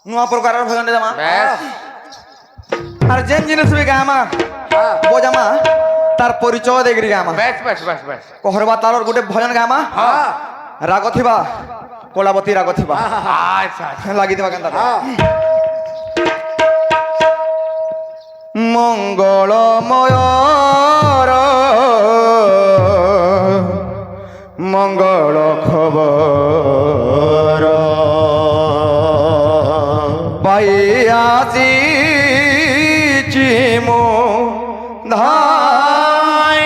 नुआ प्रकार भजन जमा বেশ আর যেন জিনিস বি গামা বজামা তার পরিচয় দেখি গামা বেশ বেশ বেশ বেশ কহরবা তালর গোটে ভজন গামা হ্যাঁ রাগ থিবা কলাবতী রাগ থিবা আচ্ছা আচ্ছা লাগি দিবা কেনতা মঙ্গলময় মঙ্গল খবর পাইয়াছি চিমো ধাই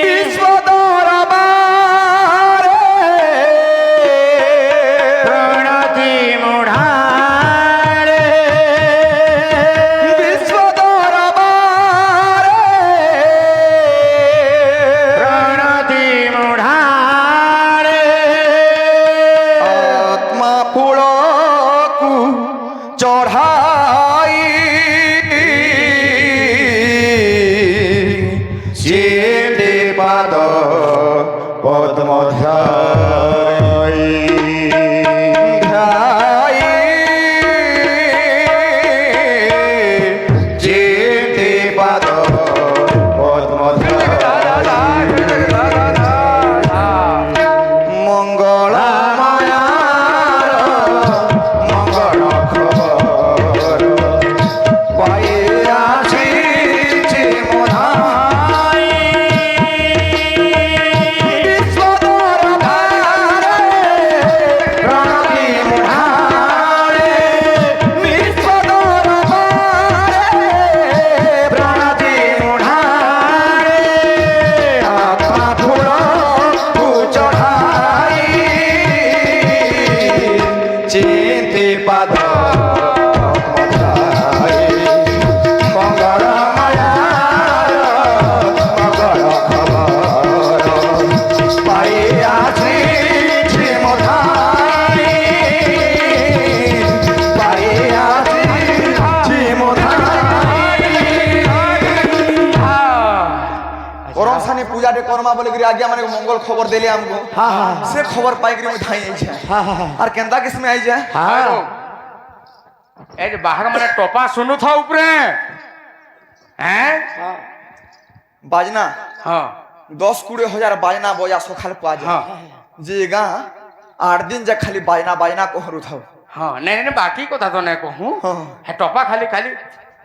বিশ্ব দরবারে প্রণতি মুঢ়ারে বিশ্ব দরবারে প্রণতি মুঢ়ারে আত্মা ফুলকু চঢ়াই চিন্তি পাদ পদ্ম ধ্যাই ধ্যাই চিন্তি পাদ পদ্ম ধ্যাই মঙ্গল মায়ার মঙ্গল খবর পাইয়াছি চিমধাই বিশ্ব দরবারে প্রণতি মুঢ়ারে বিশ্ব দরবারে প্রণতি মুঢ়ারে আত্মা ফুলকু চঢ়াই চিন্তি পাদ মঙ্গল মায়ার মঙ্গল খবর পাইয়াছি চিমধাই পাইয়াছি চিমধাই করম সানি পূজাটে কর্মা বলে গিয়ে আগে মানে মঙ্গল খবর দিলে আমগো সে খবর পাই গিয়ে ধাই আইছে আর কেনতা কিসমে আইছে এই যে বাহার মানে টপা শুনু থা উপরে হ্যাঁ বাজনা হ্যাঁ 10-20 বাজনা বজা সকাল পাওয়া যায় হ্যাঁ যে গা 8 দিন যা খালি বাজনা বাজনা কহরু থাও হ্যাঁ নাই নাই বাকি কথা তো নাই কহু হ্যাঁ। হ্যাঁ টপা খালি খালি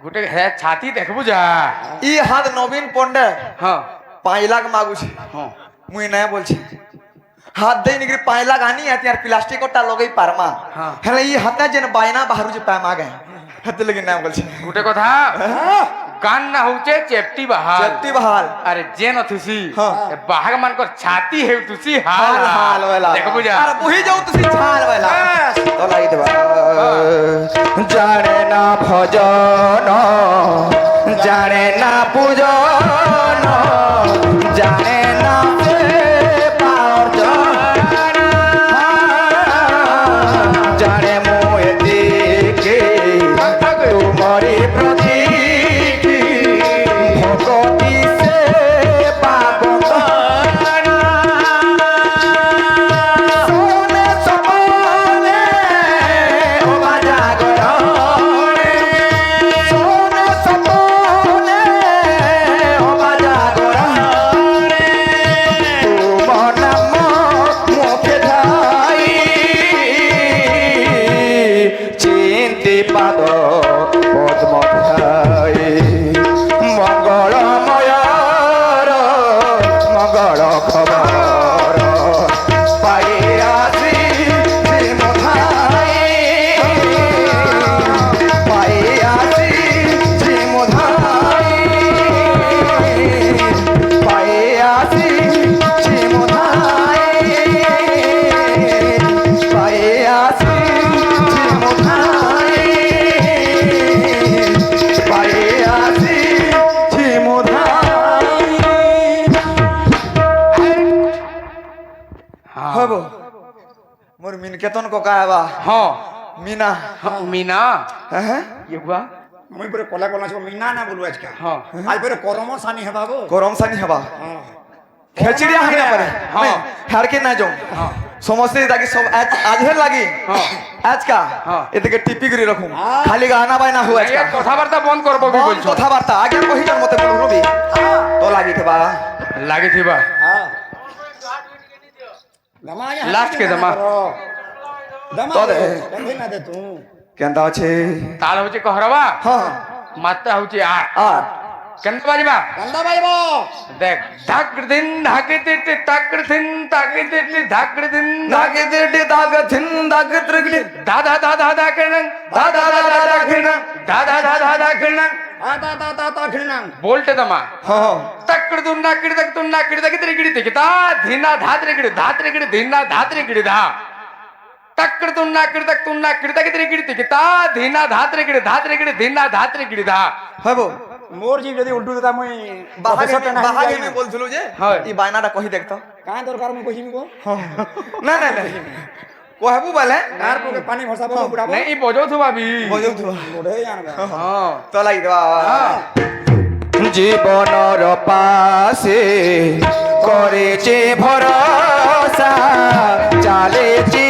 গোটে হ্যাঁ ছাতি দেখবু যা ই হাত নবীন পন্ডে হ্যাঁ 5 লাখ মাগুছে হ্যাঁ মুই না বলছি হাত দেই নিগরি 5 লাখ আনি আতি আর প্লাস্টিক ওটা লগই পারমা হ্যাঁ। হেলে ই হাতে যেন বাজনা বাহারু যে পায় মাগে হাতে লাগি না বলছি গোটে কথা গান না হচ্ছে চেপটি বাহাল চেপটি বাহাল আরে যে নথিসি হ্যাঁ। বাহাগ মানকর ছাতি হেউতুসি হাল হাল হাল ওলা দেখবু যা আর বহি যাও তুই ছাল ওলা তো লাগি দেবা জানে না ভজন জানে না পূজন জানে না জানে মোয়ে দিকে তোমারি প্রতি ভগতি সে পাবন সোনে সপনে ও বাজাগরণে সোনে সপনে ও বাজাগরণে তুম নাম মুখে ধাই চিন্তি পাদ পদ্ম ধাই মঙ্গলময়র মঙ্গল খবর পাইয়াছি চিমধাই পাইয়াছি চিমধাই পাইয়াছি চিমধাই পাইয়াছি চিমধাই পাইয়াছি চিমধাই হব মোর মিনকেতন ককা আবা হ্যাঁ মিনা মিনা হ্যাঁ ইয়ে হুয়া মুই পরে কলা কলা সব মিনা না বলবো আজকে হ্যাঁ আজ পরে করম সানি হেবাবো গরম সানি হবা হ্যাঁ খেচড়িয়া হাই না পারে হ্যাঁ। হারকে না যাও হ্যাঁ সমস্ত তাকে সব আজের লাগি আজকা হ্যাঁ। এদিকে টিপি করে রাখুন খালি গানা বাইনা হো আজকা এই কথাবার্তা বন্ধ করবো কি বল বলছো কথাবার্তা আগে কহিজন মতে বল রবি তো লাগিতে বা লাগিথিবা হ্যাঁ দমা আগে Last के दमा। দমা তো দে। কেন না দে তুই কেনতা আছে তাল হচ্ছে কহরবা হ্যাঁ মাত্রা হচ্ছে আ আর কেন বাজিবা কান্দা বাইব দেখ ধাকড় দিন ধাকে তেতে তাকড় দিন তাকে তেতে ধাকড় দিন দাগে দেটে দাগ থিন দাগ ত্রিগলি দাদা দাদা দা কেন দাদা দাদা দা কেন দাদা দাদা দা কেন তা খিলনাং बोलते दमा হ্যাঁ तक्कड़ दुन्ना किड़ तक तुन्ना किड़ तक तेरी गिड़ी तक ता धीना धात्रे गिड़ी धीना धात्रे गिड़ी धा तक्कड़ तुन्ना किड़ तक तुन्ना किड़ तक तेरी गिड़ी तक ता धीना धात्रे गिड़ी धीना धात्रे गिड़ी धा হবো মোর জি যদি উল্টু দেতা মই বাহাগে আমি বলছিলু যে হয়। এই বায়নাটা কহি দেখতো কাঁ দরকার মই কহিমি গো না না না কহবু বলে তার পকে পানি ভসাবো বুড়াবো नहीं बजो थु भाभी বজৌ তো বুড়ে জানবা हाँ তো লাগি দেবা জীবনর পাশে করেছে ভরসা চালেছি